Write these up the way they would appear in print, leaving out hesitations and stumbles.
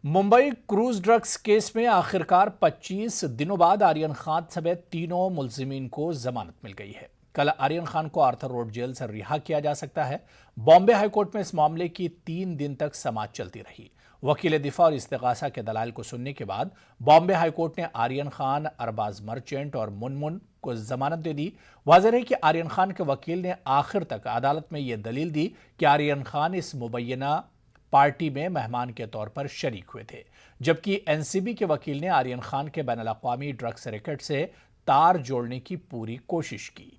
Mumbai cruise drugs case में आखिरकार 25 दिनों बाद आर्यन खान समेत तीनों मुलजिमीन को जमानत मिल गई है। कल आर्यन खान को आर्थर रोड जेल से रिहा किया जा सकता है। बॉम्बे हाईकोर्ट में इस मामले की 3 दिन तक समाअत चलती रही। वकील दिफा और इस्तिगासा के दलाइल को सुनने के बाद बॉम्बे हाईकोर्ट ने आर्यन खान, अरबाज मर्चेंट और मुनमुन को जमानत दे दी। वाज़ेह है कि आर्यन खान के वकील ने आखिर तक अदालत में यह दलील दी कि आर्यन खान इस मुबैना पार्टी में मेहमान के तौर पर शरीक हुए थे, जबकि एनसीबी के वकील ने आर्यन खान के बैनुल अक़वामी ड्रग्स रैकेट से तार जोड़ने की पूरी कोशिश की।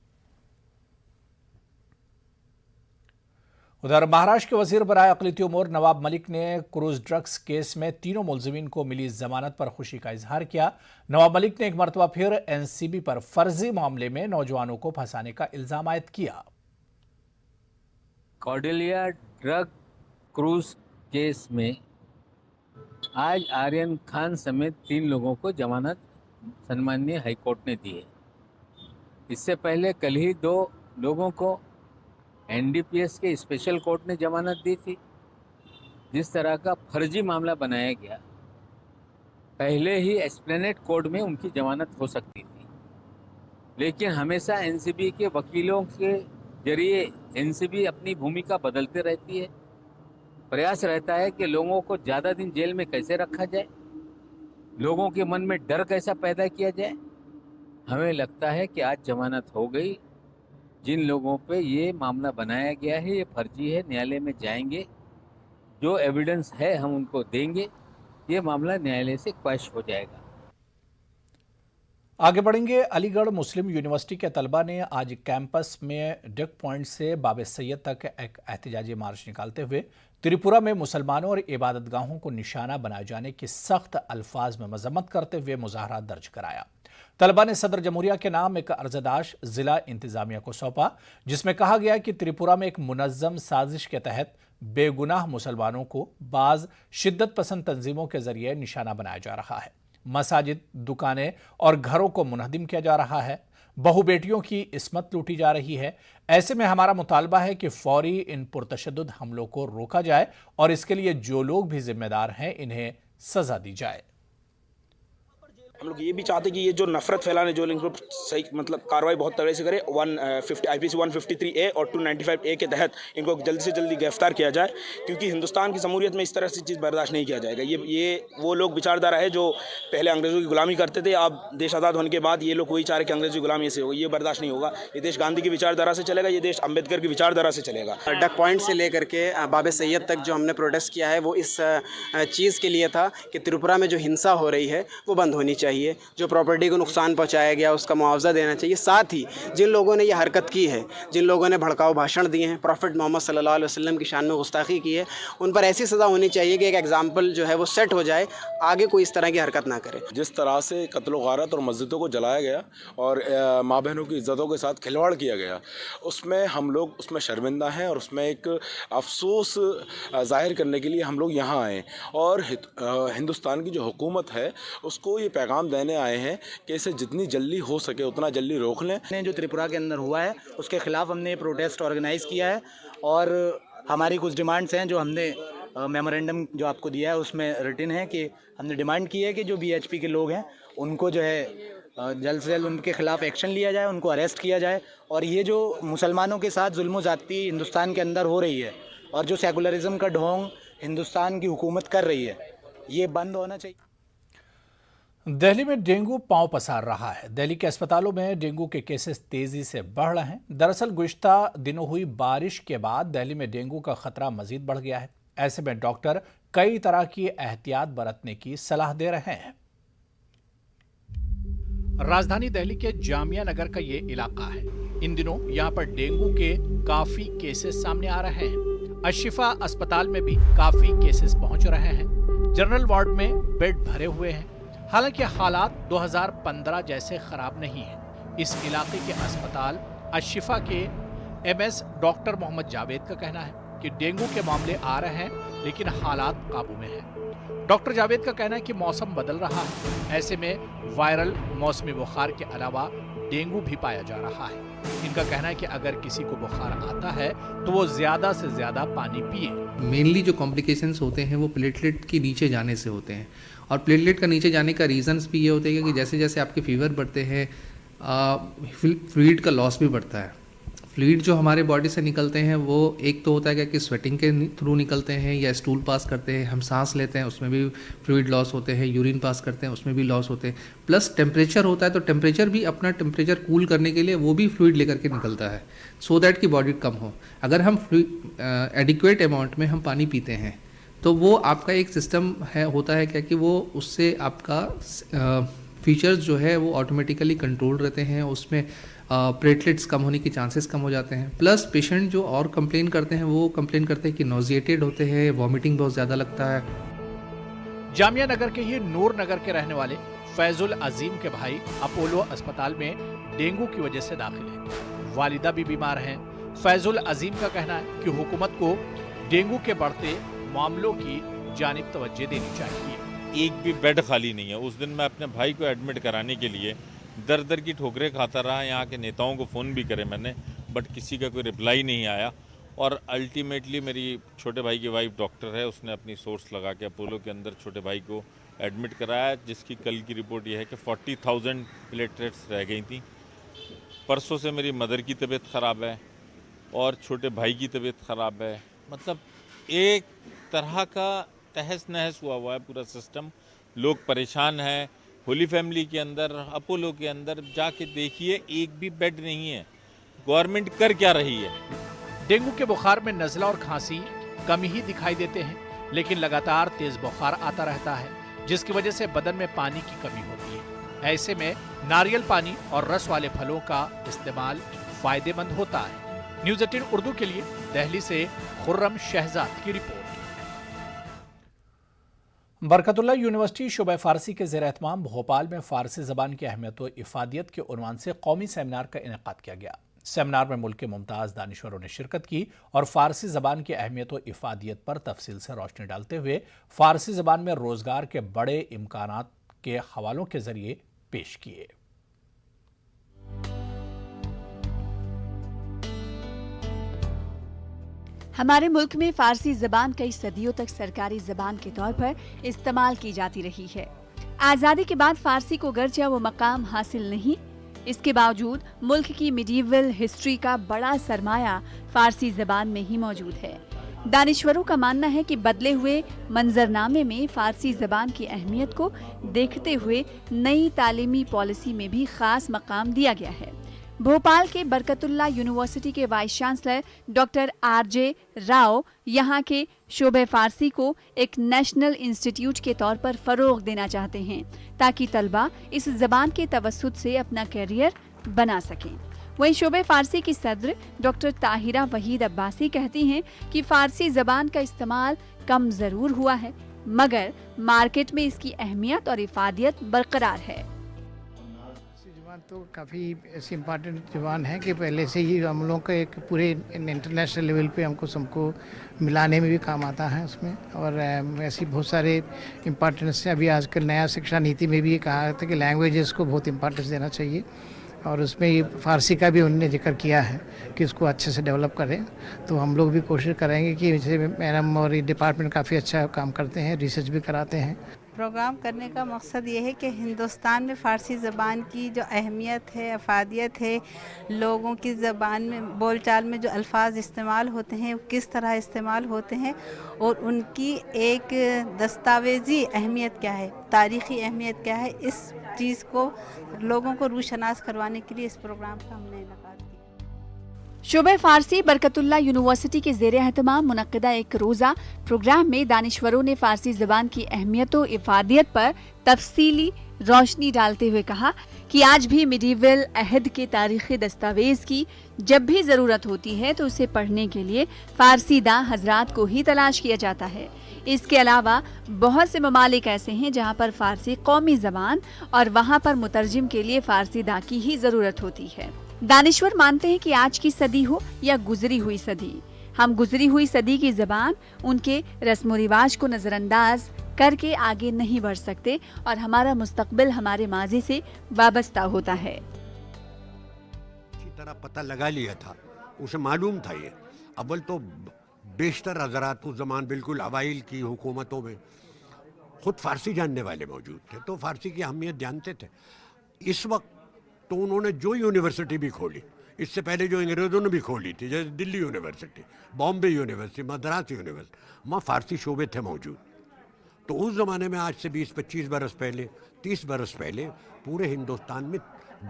उधर महाराष्ट्र के वजीर बराए अक़लियती उमूर नवाब मलिक ने क्रूज ड्रग्स केस में तीनों मुलजिमीन को मिली जमानत पर खुशी का इजहार किया। नवाब मलिक ने एक मरतबा फिर एनसीबी पर फर्जी मामले में नौजवानों को फंसाने का इल्जाम आयद किया। कॉर्डेलिया ड्रग क्रूज केस में आज आर्यन खान समेत 3 लोगों को जमानत सम्माननीय हाईकोर्ट ने दी है। इससे पहले कल ही 2 लोगों को एनडीपीएस के स्पेशल कोर्ट ने जमानत दी थी। जिस तरह का फर्जी मामला बनाया गया, पहले ही एस्प्लेनेड कोर्ट में उनकी जमानत हो सकती थी, लेकिन हमेशा एनसीबी के वकीलों के जरिए एनसीबी अपनी भूमिका बदलते रहती है। प्रयास रहता है कि लोगों को ज़्यादा दिन जेल में कैसे रखा जाए, लोगों के मन में डर कैसा पैदा किया जाए। हमें लगता है कि आज जमानत हो गई। जिन लोगों पे ये मामला बनाया गया है, ये फर्जी है, न्यायालय में जाएंगे, जो एविडेंस है हम उनको देंगे, ये मामला न्यायालय से क्वैश हो जाएगा। आगे बढ़ेंगे। अलीगढ़ मुस्लिम यूनिवर्सिटी के तलबा ने आज कैंपस में डेक पॉइंट से बाब सैयद तक एक एहतजाजी मार्च निकालते हुए त्रिपुरा में मुसलमानों और इबादतगाहों को निशाना बनाए जाने की सख्त अल्फाज में मजम्मत करते हुए मुजाहरा दर्ज कराया। तलबा ने सदर जमहूरिया के नाम एक अर्जदाश जिला इंतजामिया को सौंपा, जिसमें कहा गया कि त्रिपुरा में एक मुनज्जम साजिश के तहत बेगुनाह मुसलमानों को बाज शिद्दत पसंद तंजीमों के जरिए निशाना बनाया जा रहा है। मसाजिद, दुकानें और घरों को मुनहदिम किया जा रहा है। बहु बेटियों की इस्मत लूटी जा रही है। ऐसे में हमारा मुतालबा है कि फौरी इन पुरतशद्दुद हमलों को रोका जाए और इसके लिए जो लोग भी जिम्मेदार हैं, इन्हें सजा दी जाए। हम लोग ये भी चाहते कि ये जो नफरत फैलाने जो इनको सही कार्रवाई बहुत तगड़े से करे। 150 आईपीसी 153A और 295A के तहत इनको जल्दी से जल्दी गिरफ्तार किया जाए, क्योंकि हिंदुस्तान की जमहूरियत में इस तरह से चीज़ बर्दाश्त नहीं किया जाएगा। ये वो लोग विचारधारा है जो पहले अंग्रेज़ों की गुलामी करते थे, अब देश आज़ाद होने के बाद ये लोग वही चाह रहे कि अंग्रेज़ों की गुलामी से होगी। ये बर्दाश्त नहीं होगा। ये देश गांधी की विचारधारा से चलेगा, ये देश अम्बेडकर की विचारधारा से चलेगा। डक पॉइंट से लेकर के बाब सैयद तक जो हमने प्रोटेस्ट किया है, वो इस चीज़ के लिए था कि त्रिपुरा में जो हिंसा हो रही है वो बंद होनी चाहिए। जो प्रॉपर्टी को नुकसान पहुंचाया गया उसका मुआवजा देना चाहिए। साथ ही जिन लोगों ने ये हरकत की है, जिन लोगों ने भड़काऊ भाषण दिए हैं, प्रॉफिट मोहम्मद सल्लल्लाहु अलैहि वसल्लम की शान में गुस्ताखी की है, उन पर ऐसी सज़ा होनी चाहिए कि एक एग्जाम्पल जो है वो सेट हो जाए, आगे कोई इस तरह की हरकत ना करे। जिस तरह से कत्ल गारत और मस्जिदों को जलाया गया और माँ बहनों की इज़्ज़तों के साथ खिलवाड़ किया गया, उसमें हम लोग उसमें शर्मिंदा हैं और उसमें एक अफसोस ज़ाहिर करने के लिए हम लोग यहाँ आए और हिंदुस्तान की जो हुकूमत है उसको ये पैगाम देने आए हैं कि इसे जितनी जल्दी हो सके उतना जल्दी रोक लें। जो त्रिपुरा के अंदर हुआ है उसके खिलाफ हमने प्रोटेस्ट ऑर्गेनाइज़ किया है और हमारी कुछ डिमांड्स हैं जो हमने मेमोरेंडम जो आपको दिया है उसमें रिटन है कि हमने डिमांड की है कि जो बीएचपी के लोग हैं उनको जो है जल्द से जल्द उनके खिलाफ एक्शन लिया जाए, उनको अरेस्ट किया जाए। और ये जो मुसलमानों के साथ जुल्म ज़्यादती हिंदुस्तान के अंदर हो रही है और जो सेकुलरिज्म का ढोंग हिंदुस्तान की हुकूमत कर रही है, ये बंद होना चाहिए। दिल्ली में डेंगू पांव पसार रहा है। दिल्ली के अस्पतालों में डेंगू के केसेस तेजी से बढ़ रहे हैं। दरअसल गुज़िश्ता दिनों हुई बारिश के बाद दिल्ली में डेंगू का खतरा मजीद बढ़ गया है। ऐसे में डॉक्टर कई तरह की एहतियात बरतने की सलाह दे रहे हैं। राजधानी दिल्ली के जामिया नगर का ये इलाका है। इन दिनों यहाँ पर डेंगू के काफी केसेस सामने आ रहे हैं। अशिफा अस्पताल में भी काफी केसेस पहुंच रहे हैं। जनरल वार्ड में बेड भरे हुए हैं। हालांकि हालात 2015 जैसे खराब नहीं है। इस इलाके के अस्पताल अशिफा के एमएस डॉक्टर मोहम्मद जावेद का कहना है कि डेंगू के मामले आ रहे हैं, लेकिन हालात काबू में हैं। डॉक्टर जावेद का कहना है कि मौसम बदल रहा है। ऐसे में वायरल मौसमी बुखार के अलावा डेंगू भी पाया जा रहा है। इनका कहना है कि अगर किसी को बुखार आता है तो वो ज्यादा से ज्यादा पानी पिए। मेनली जो कॉम्प्लिकेशंस होते हैं वो प्लेटलेट के नीचे जाने से होते हैं, और प्लेटलेट का नीचे जाने का रीजंस भी ये होते हैं कि जैसे जैसे आपके फीवर बढ़ते हैं फ्लूइड का लॉस भी बढ़ता है। फ्लूइड जो हमारे बॉडी से निकलते हैं वो एक तो होता है कि स्वेटिंग के थ्रू निकलते हैं या स्टूल पास करते हैं, हम सांस लेते हैं उसमें भी फ्लूइड लॉस होते हैं, यूरिन पास करते हैं उसमें भी लॉस होते हैं, प्लस टेम्परेचर होता है तो टेम्परेचर भी अपना टेम्परेचर कूल करने के लिए वो भी फ्लूइड लेकर के निकलता है सो दैट कि बॉडी कम हो। अगर हम एडिक्वेट अमाउंट में हम पानी पीते हैं तो वो आपका एक सिस्टम होता है क्या कि वो उससे आपका फीचर्स जो है वो ऑटोमेटिकली कंट्रोल रहते हैं, उसमें प्लेटलेट्स कम होने के चांसेस कम हो जाते हैं। प्लस पेशेंट जो और कंप्लेन करते हैं वो कंप्लेन करते हैं कि नोजिएटेड होते हैं, वॉमिटिंग बहुत ज़्यादा लगता है। जामिया नगर के ही नूर नगर के रहने वाले फैजुल अजीम के भाई अपोलो अस्पताल में डेंगू की वजह से दाखिल हैं। वालिदा भी बीमार हैं। फैजुल अजीम का कहना है कि हुकूमत को डेंगू के बढ़ते मामलों की जानिब तवज्जो देनी चाहिए। एक भी बेड खाली नहीं है। उस दिन मैं अपने भाई को एडमिट कराने के लिए दर दर की ठोकरें खाता रहा। यहाँ के नेताओं को फ़ोन भी करे मैंने, बट किसी का कोई रिप्लाई नहीं आया। और अल्टीमेटली मेरी छोटे भाई की वाइफ डॉक्टर है, उसने अपनी सोर्स लगा के अपोलो के अंदर छोटे भाई को एडमिट कराया, जिसकी कल की रिपोर्ट ये है कि 40,000 प्लेटलेट्स रह गई थी। परसों से मेरी मदर की तबीयत ख़राब है और छोटे भाई की तबीयत ख़राब है। मतलब एक तरह का तहस नहस हुआ है पूरा सिस्टम। लोग परेशान हैं। होली फैमिली के अंदर, अपोलो के अंदर जाके देखिए, एक भी बेड नहीं है। गवर्नमेंट कर क्या रही है? डेंगू के बुखार में नज़ला और खांसी कम ही दिखाई देते हैं, लेकिन लगातार तेज बुखार आता रहता है, जिसकी वजह से बदन में पानी की कमी होती है। ऐसे में नारियल पानी और रस वाले फलों का इस्तेमाल फायदेमंद होता है। न्यूज़ 18 उर्दू के लिए दिल्ली से खुर्रम शहजाद की रिपोर्ट। बरकतुल्ला यूनिवर्सिटी शोबा फ़ारसी के ज़ेर एहतमाम भोपाल में फ़ारसी ज़बान की अहमियत व इफ़ादियत के उन्वान से कौमी सेमिनार का इनेकाद किया गया। सेमिनार में मुल्क के मुमताज़ दानिश्वरों ने शिरकत की और फ़ारसी ज़बान की अहमियत व इफ़ादियत पर तफसील से रोशनी डालते हुए फ़ारसी ज़बान में रोज़गार के बड़े इम्कानात के हवालों के ज़रिए पेश किए। हमारे मुल्क में फ़ारसी ज़बान कई सदियों तक सरकारी ज़बान के तौर पर इस्तेमाल की जाती रही है। आज़ादी के बाद फ़ारसी को गर्चा वो मकाम हासिल नहीं, इसके बावजूद मुल्क की मिडीवल हिस्ट्री का बड़ा सरमाया फ़ारसी ज़बान में ही मौजूद है। दानिश्वरों का मानना है कि बदले हुए मंजरनामे में फ़ारसी ज़बान की अहमियत को देखते हुए नई तालीमी पॉलिसी में भी ख़ास मकाम दिया गया है। भोपाल के बरकतुल्ला यूनिवर्सिटी के vice chancellor doctor RJ Rao यहाँ के शोबे फ़ारसी को एक नेशनल इंस्टीट्यूट के तौर पर फ़रोग़ देना चाहते हैं, ताकि तलबा इस ज़बान के तवस्सुत से अपना करियर बना सकें। वहीं शोबे फ़ारसी की सदर डॉक्टर ताहिरा वहीद अब्बासी कहती हैं कि फ़ारसी ज़बान का इस्तेमाल कम ज़रूर हुआ है, मगर मार्केट में इसकी अहमियत और इफ़ादियत बरकरार है। तो काफ़ी ऐसी इम्पॉर्टेंट ज़बान है कि पहले से ही हम लोग का एक पूरे इंटरनेशनल लेवल पे हमको सबको मिलाने में भी काम आता है उसमें। और ऐसी बहुत सारे इम्पॉर्टेंस है। अभी आजकल नया शिक्षा नीति में भी ये कहा था कि लैंग्वेजेस को बहुत इम्पॉर्टेंस देना चाहिए, और उसमें ये फ़ारसी का भी उन्होंने जिक्र किया है कि इसको अच्छे से डेवलप करें। तो हम लोग भी कोशिश करेंगे कि जैसे मैडम और ये डिपार्टमेंट काफ़ी अच्छा काम करते हैं, रिसर्च भी कराते हैं। प्रोग्राम करने का मकसद ये है कि हिंदुस्तान में फ़ारसी ज़बान की जो अहमियत है, अफादियत है, लोगों की ज़बान में बोलचाल में जो अल्फाज इस्तेमाल होते हैं वो किस तरह इस्तेमाल होते हैं और उनकी एक दस्तावेज़ी अहमियत क्या है, तारीख़ी अहमियत क्या है, इस चीज़ को लोगों को रूशनास करवाने के लिए इस प्रोग्राम का हमने इनेकाद किया। शोबे फ़ारसी बरकतुल्ला यूनिवर्सिटी के ज़ेर एहतमाम मुनक़्क़िदा एक रोज़ा प्रोग्राम में दानिश्वरों ने फ़ारसी ज़बान की अहमियत व इफ़ादियत पर तफसीली रोशनी डालते हुए कहा कि आज भी मिडीवल अहद के तारीख़ी दस्तावेज़ की जब भी ज़रूरत होती है तो उसे पढ़ने के लिए फ़ारसी दां हज़रात को ही तलाश किया जाता है। इसके अलावा बहुत से ममालिक ऐसे हैं जहाँ पर फ़ारसी कौमी ज़बान और वहाँ पर मुतरजिम के लिए फ़ारसी दां की ही ज़रूरत होती है। दानिश्वर मानते हैं कि आज की सदी हो या गुजरी हुई सदी, हम गुजरी हुई सदी की ज़बान, उनके रस्म व रिवाज को नज़रअंदाज करके आगे नहीं बढ़ सकते और हमारा मुस्तकबिल हमारे माजी से वाबस्ता होता है। अगर आप पता लगा लिया था, उसे मालूम था ये। अव्वल तो बेशतर हजरात उस जमान बिल्कुल अवाइल की हुकूमतों में खुद फारसी जानने वाले मौजूद थे, तो फारसी की अहमियत जानते थे। इस वक्त तो उन्होंने जो यूनिवर्सिटी भी खोली, इससे पहले जो अंग्रेज़ों ने भी खोली थी, जैसे Delhi university, Bombay university, Madras university, वहाँ फारसी शोबे थे मौजूद। तो उस ज़माने में, आज से 20-25 बरस पहले, 30 बरस पहले, पूरे हिंदुस्तान में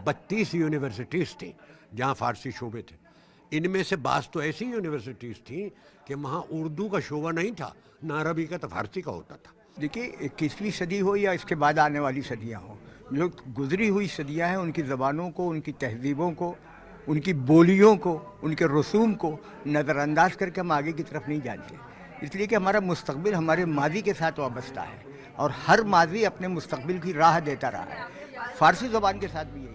32 यूनिवर्सिटीज़ थी जहाँ फ़ारसी शोबे थे। इनमें से बाज़ तो ऐसी यूनिवर्सिटीज़ थी कि वहाँ उर्दू का शोबा नहीं था, ना अरबी का, तो फ़ारसी का होता था। देखिए, 21वीं सदी हो या इसके बाद आने वाली सदियाँ हों, जो गुजरी हुई सदियाँ हैं, उनकी ज़बानों को, उनकी तहजीबों को, उनकी बोलियों को, उनके रसूम को नज़रअंदाज करके हम आगे की तरफ नहीं जानते। इसलिए कि हमारा मुस्तकबिल हमारे माजी के साथ वाबस्ता है और हर माजी अपने मुस्तकबिल की राह देता रहा है। फ़ारसी ज़बान के साथ भी यही।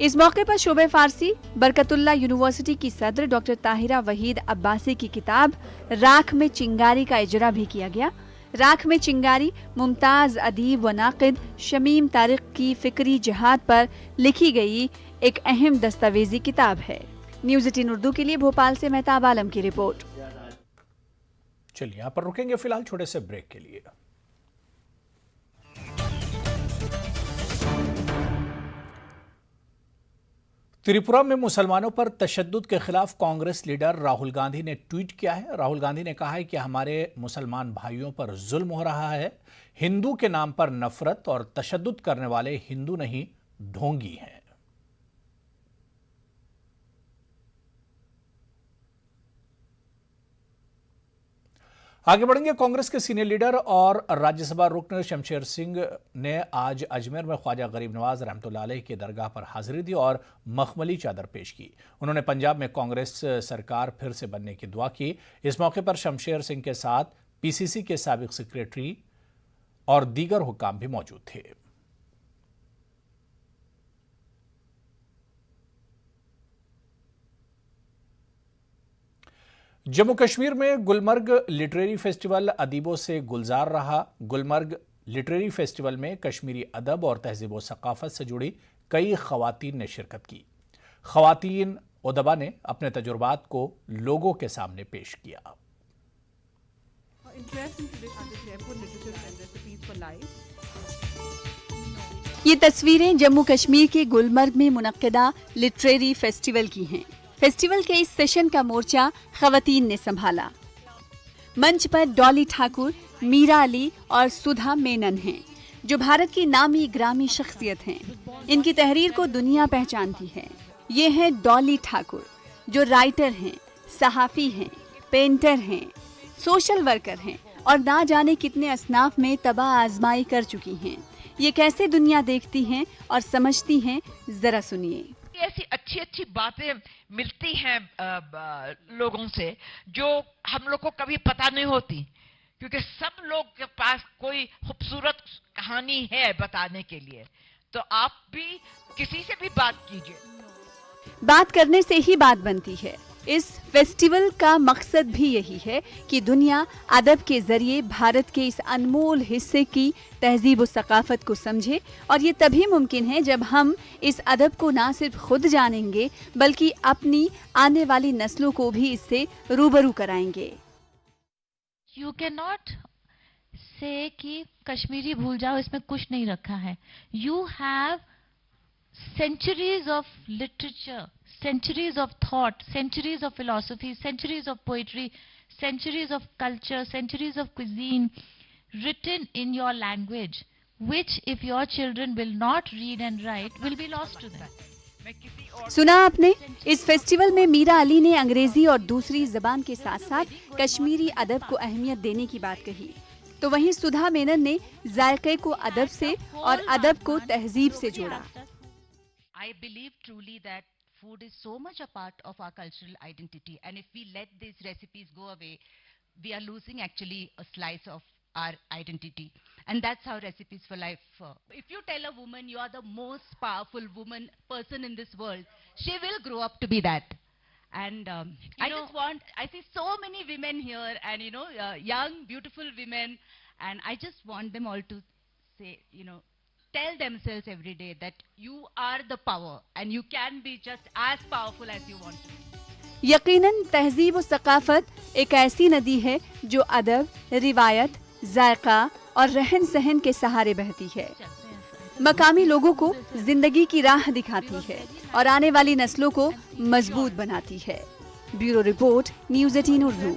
इस मौके पर शोबे फारसी बरकतुल्लाह यूनिवर्सिटी की सदर डॉक्टर ताहिरा वहीद अब्बासी की किताब राख में चिंगारी का इजरा भी किया गया। राख में चिंगारी मुमताज अदीब व नाक़िद शमीम तारिक की फिक्री जिहाद पर लिखी गई एक अहम दस्तावेजी किताब है। न्यूज़ 18 उर्दू के लिए भोपाल से महताब आलम की रिपोर्ट। चलिए यहाँ पर रुकेंगे फिलहाल छोटे से ब्रेक के लिए। त्रिपुरा में मुसलमानों पर तशद्दुद के खिलाफ कांग्रेस लीडर राहुल गांधी ने ट्वीट किया है। राहुल गांधी ने कहा है कि हमारे मुसलमान भाइयों पर जुल्म हो रहा है। हिंदू के नाम पर नफरत और तशद्दुद करने वाले हिंदू नहीं, ढोंगी हैं। आगे बढ़ेंगे। कांग्रेस के सीनियर लीडर और राज्यसभा रुकन शमशेर सिंह ने आज अजमेर में ख्वाजा गरीब नवाज रहमतुल्लाह अलैह की दरगाह पर हाजिरी दी और मखमली चादर पेश की। उन्होंने पंजाब में कांग्रेस सरकार फिर से बनने की दुआ की। इस मौके पर शमशेर सिंह के साथ पीसीसी के साबिक सेक्रेटरी और दीगर हुक्काम भी मौजूद थे। जम्मू कश्मीर में गुलमर्ग लिटरेरी फेस्टिवल अदीबों से गुलजार रहा। गुलमर्ग लिटरेरी फेस्टिवल में कश्मीरी अदब और तहजीब व सकाफत से जुड़ी कई खवातीन ने शिरकत की। खवातीन उदबा ने अपने तजुर्बात को लोगों के सामने पेश किया। ये तस्वीरें जम्मू कश्मीर के गुलमर्ग में मुनक्किदा लिटरेरी फेस्टिवल की हैं। फेस्टिवल के इस सेशन का मोर्चा खवातीन ने संभाला। मंच पर डॉली ठाकुर, मीरा अली और सुधा मेनन हैं, जो भारत की नामी ग्रामी शख्सियत हैं। इनकी तहरीर को दुनिया पहचानती है। ये हैं डॉली ठाकुर, जो राइटर हैं, सहाफ़ी हैं, पेंटर हैं, सोशल वर्कर हैं और ना जाने कितने असनाफ में तबाह आजमाई कर चुकी हैं। ये कैसे दुनिया देखती हैं और समझती हैं, जरा सुनिए। ऐसी अच्छी अच्छी बातें मिलती हैं लोगों से जो हम लोग को कभी पता नहीं होती, क्योंकि सब लोग के पास कोई खूबसूरत कहानी है बताने के लिए। तो आप भी किसी से भी बात कीजिए। बात करने से ही बात बनती है। इस फेस्टिवल का मकसद भी यही है कि दुनिया अदब के जरिए भारत के इस अनमोल हिस्से की तहजीब व सकाफत को समझे, और ये तभी मुमकिन है जब हम इस अदब को ना सिर्फ खुद जानेंगे बल्कि अपनी आने वाली नस्लों को भी इससे रूबरू कराएंगे। यू कैन नॉट से कि कश्मीरी भूल जाओ, इसमें कुछ नहीं रखा है। You have centuries of literature, centuries of thought, centuries of philosophy, centuries of poetry, centuries of culture, centuries of cuisine written in your language, which if your children will not read and write will be lost to them. सुना आपने? इस festival में मीरा अली ने अंग्रेजी और दूसरी जबान के साथ साथ कश्मीरी अदब को अहमियत देने की बात कही, तो वहीं सुधा मेनन ने जायके को अदब से और अदब को तहजीब से जोड़ा। I believe truly that food is so much a part of our cultural identity, and if we let these recipes go away, we are losing actually a slice of our identity. And that's how Recipes for Life. If you tell a woman you are the most powerful person in this world, she will grow up to be that. And I see so many women here, and young, beautiful women, and I just want them all to say, tell themselves every day that you are the power and you can be just as powerful as you want to be. यकीनन तहजीब और सकाफत एक ऐसी नदी है जो अदब, रिवायत, जायका और रहन सहन के सहारे बहती है। मकामी लोगों को जिंदगी की राह दिखाती है और आने वाली नस्लों को मजबूत बनाती है। Bureau report, news 18 Urdu.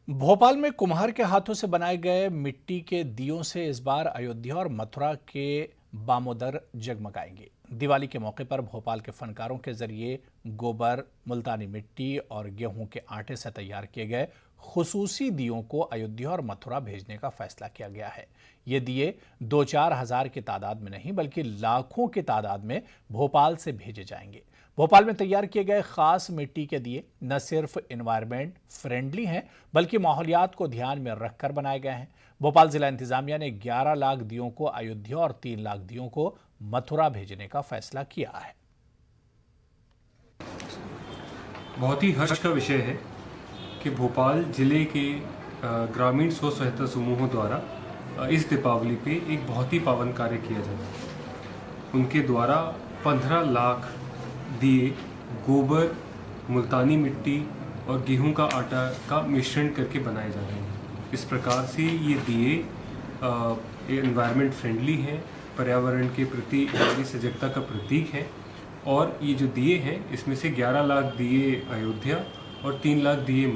Bhopal में कुम्हार के हाथों से बनाए गए मिट्टी के दियों से इस बार अयोध्या और मथुरा के बामोदर जगमगाएंगे। दिवाली के मौके पर भोपाल के फनकारों के जरिए गोबर, मुल्तानी मिट्टी और गेहूं के आटे से तैयार किए गए खुसूसी दियों को अयोध्या और मथुरा भेजने का फैसला किया गया है। ये दिए 2-4 हज़ार की तादाद में नहीं बल्कि लाखों की तादाद में भोपाल से भेजे जाएंगे। भोपाल में तैयार किए गए खास मिट्टी के दिए न सिर्फ एनवायरमेंट फ्रेंडली हैं बल्कि माहौलियात को ध्यान में रखकर बनाए गए हैं। भोपाल जिला इंतजामिया ने 11 लाख दियों को अयोध्या और 3 लाख दियों को मथुरा भेजने का फैसला किया है। बहुत ही हर्ष का विषय है कि भोपाल जिले के ग्रामीण स्व सहायता समूहों द्वारा इस दीपावली पे एक बहुत ही पावन कार्य किया जा रहा है। उनके द्वारा 15 लाख दिए गोबर, मुल्तानी मिट्टी और गेहूं का आटा का मिश्रण करके बनाए जा रहे हैं। इस प्रकार से ये दिए एनवायरनमेंट फ्रेंडली हैं, पर्यावरण के प्रति हमारी सजगता का प्रतीक है और ये जो दिए हैं इसमें से 11 लाख दिए अयोध्या और 3 लाख दिए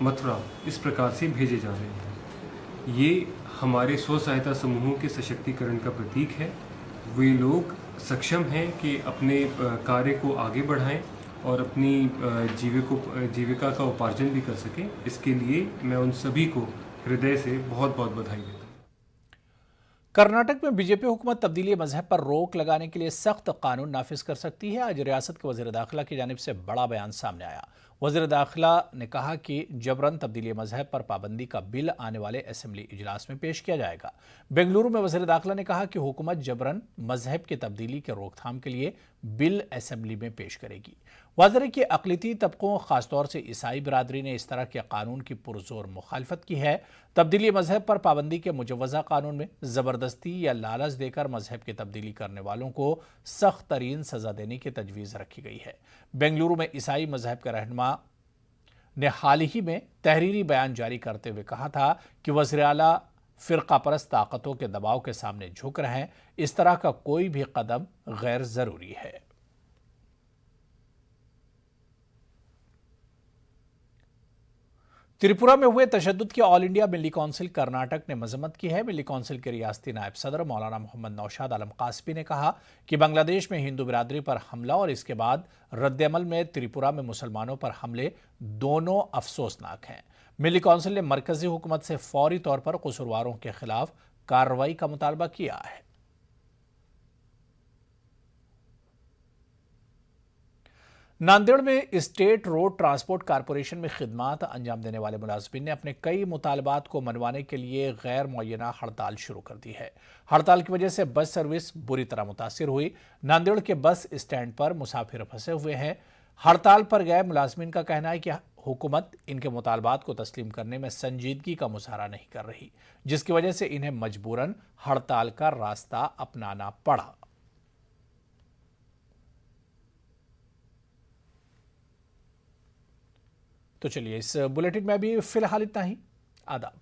मथुरा इस प्रकार से भेजे जा रहे हैं। ये हमारे स्व सहायता समूहों के सशक्तिकरण का प्रतीक है। वे लोग सक्षम हैं कि अपने कार्य को आगे बढ़ाएं और अपनी जीविका का उपार्जन भी कर सकें। इसके लिए मैं उन सभी को हृदय से बहुत बहुत बधाई देता हूँ। कर्नाटक में बीजेपी हुकूमत तब्दीली मजहब पर रोक लगाने के लिए सख्त कानून नाफिज कर सकती है। आज रियासत के वज़ीर दाखिला की जानिब से बड़ा बयान सामने आया। वज़ीर दाखिला ने कहा कि जबरन तब्दीली मजहब पर पाबंदी का बिल आने वाले असेंबली इजलास में पेश किया जाएगा। बेंगलुरु में वज़ीर दाखिला ने कहा कि हुकूमत जबरन मजहब की तब्दीली के रोकथाम के लिए बिल असेंबली में पेश करेगी। वाज़ेह है कि अक़लियती तबकों खासतौर से ईसाई बिरादरी ने इस तरह के कानून की पुरजोर मुखालफत की है। तब्दीली मजहब पर पाबंदी के मुजव्वज़ा कानून में ज़बरदस्ती या लालच देकर मजहब की तब्दीली करने वालों को सख्त तरीन सज़ा देने की तजवीज़ रखी गई है। बेंगलुरु में ईसाई मजहब के रहनुमा ने हाल ही में तहरीरी बयान जारी करते हुए कहा था कि वज़ीर आला फ़िरका परस्त ताकतों के दबाव के सामने झुक रहे हैं। इस तरह का कोई भी कदम गैर ज़रूरी है। त्रिपुरा में हुए तशद्दुद की ऑल इंडिया मिली काउंसिल कर्नाटक ने मजम्मत की है। मिली काउंसिल के रियासती नायब सदर मौलाना मोहम्मद नौशाद आलम कासबी ने कहा कि बांग्लादेश में हिंदू बिरादरी पर हमला और इसके बाद रद्दअमल में त्रिपुरा में मुसलमानों पर हमले दोनों अफसोसनाक हैं। मिली काउंसिल ने मरकजी हुकूमत से फौरी तौर पर कसूरवारों के खिलाफ कार्रवाई का मुतालबा किया है। नांदेड़ में स्टेट रोड ट्रांसपोर्ट कारपोरेशन में खिदमात अंजाम देने वाले मुलाजिमीन ने अपने कई मुतालबात को मनवाने के लिए गैर मुअय्यना हड़ताल शुरू कर दी है। हड़ताल की वजह से बस सर्विस बुरी तरह मुतासिर हुई। नांदेड़ के बस स्टैंड पर मुसाफिर फंसे हुए हैं। हड़ताल पर गए मुलाजिमीन का कहना है कि हुकूमत इनके मुतालबात को तस्लीम करने में संजीदगी का मुजाहरा नहीं कर रही, जिसकी वजह से इन्हें मजबूरन हड़ताल का रास्ता अपनाना पड़ा। तो चलिए, इस बुलेटिन में अभी फिलहाल इतना ही। आदाब।